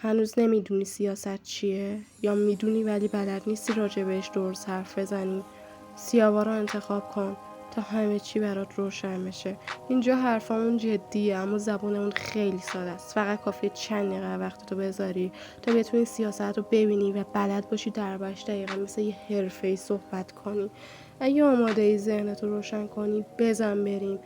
هنوز نمیدونی سیاست چیه؟ یا میدونی ولی بلد نیستی راجع بهش درست حرف بزنی؟ سیاوا رو انتخاب کن تا همه چی برات روشن بشه. اینجا حرفامون جدیه اما زبونمون خیلی ساده است. فقط کافیه چند دقیقه وقتتو بذاری تا بتونی سیاست رو ببینی و بلد باشی دربارش دقیقا مثل یه حرفه‌ای صحبت کنی. اگه آماده ای ذهنتو روشن کنی بزن بریم.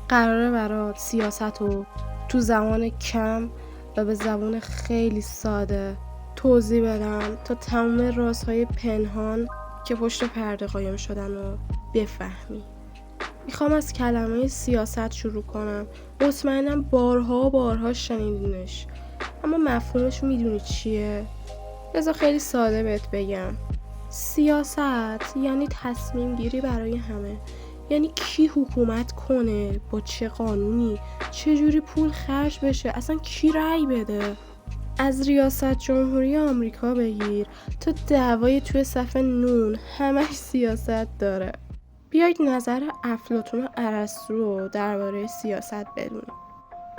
قراره برات سیاست رو تو زمان کم و به زبان خیلی ساده توضیح بدم تا تمام رازهای پنهان که پشت پرده قایم شدن رو بفهمی. میخوام از کلمه سیاست شروع کنم. مطمئنم بارها و بارها شنیدینش اما مفهومش میدونی چیه؟ بذار خیلی ساده بهت بگم. سیاست یعنی تصمیم گیری برای همه. یعنی کی حکومت کنه، با چه قانونی، چه جوری پول خرج بشه، اصلا کی رأی بده. از ریاست جمهوری آمریکا بگیر تا دعوای توی صف نون همش سیاست داره. بیایید نظر افلاطون و ارسطو رو درباره سیاست بدونیم.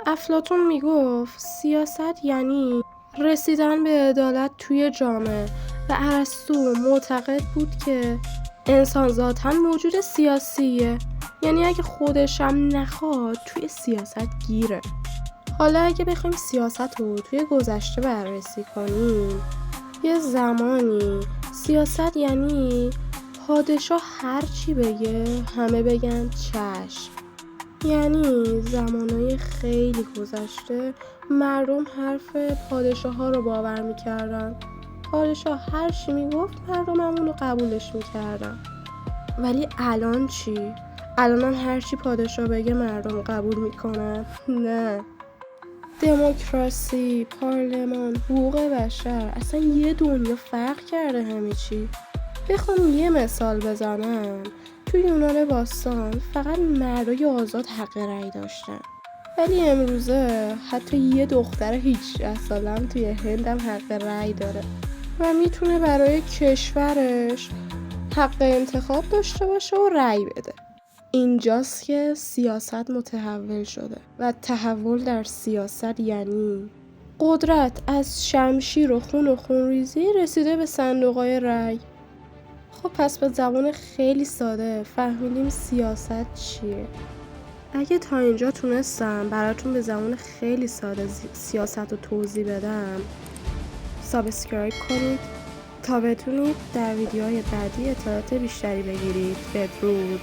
افلاطون میگفت سیاست یعنی رسیدن به عدالت توی جامعه و ارسطو معتقد بود که انسان ذاتاً موجود سیاسیه، یعنی اگه خودش هم نخواد توی سیاست گیره. حالا اگه بخوایم سیاست رو توی گذشته بررسی کنیم، یه زمانی سیاست یعنی پادشاه هر چی بگه همه بگن چشم. یعنی زمانهای خیلی گذشته مردم حرف پادشاه ها رو باور میکردن. پادشاه هر چی میگفت مردم همون رو قبولش میکردن. ولی الان چی؟ الان هر چی پادشاه بگه مردم قبول میکنن؟ نه. دموکراسی، پارلمان، حقوق بشر، اصلا یه دنیا فرق کرده همه چی. بخوام یه مثال بزنم، توی یونان باستان فقط مردای آزاد حق رأی داشتن، ولی امروزه حتی یه دختر 18 سالم توی هندم حق رأی داره و میتونه برای کشورش حق انتخاب داشته باشه و رأی بده. اینجاست که سیاست متحول شده و تحول در سیاست یعنی قدرت از شمشیر و خونریزی رسیده به صندوق‌های رأی. خب پس به زبان خیلی ساده فهمیدیم سیاست چیه. اگه تا اینجا تونستم براتون به زبان خیلی ساده سیاست رو توضیح بدم، سابسکرایب کنید تا بتونید در ویدیوهای بعدی اطلاعات بیشتری بگیرید. بدرود.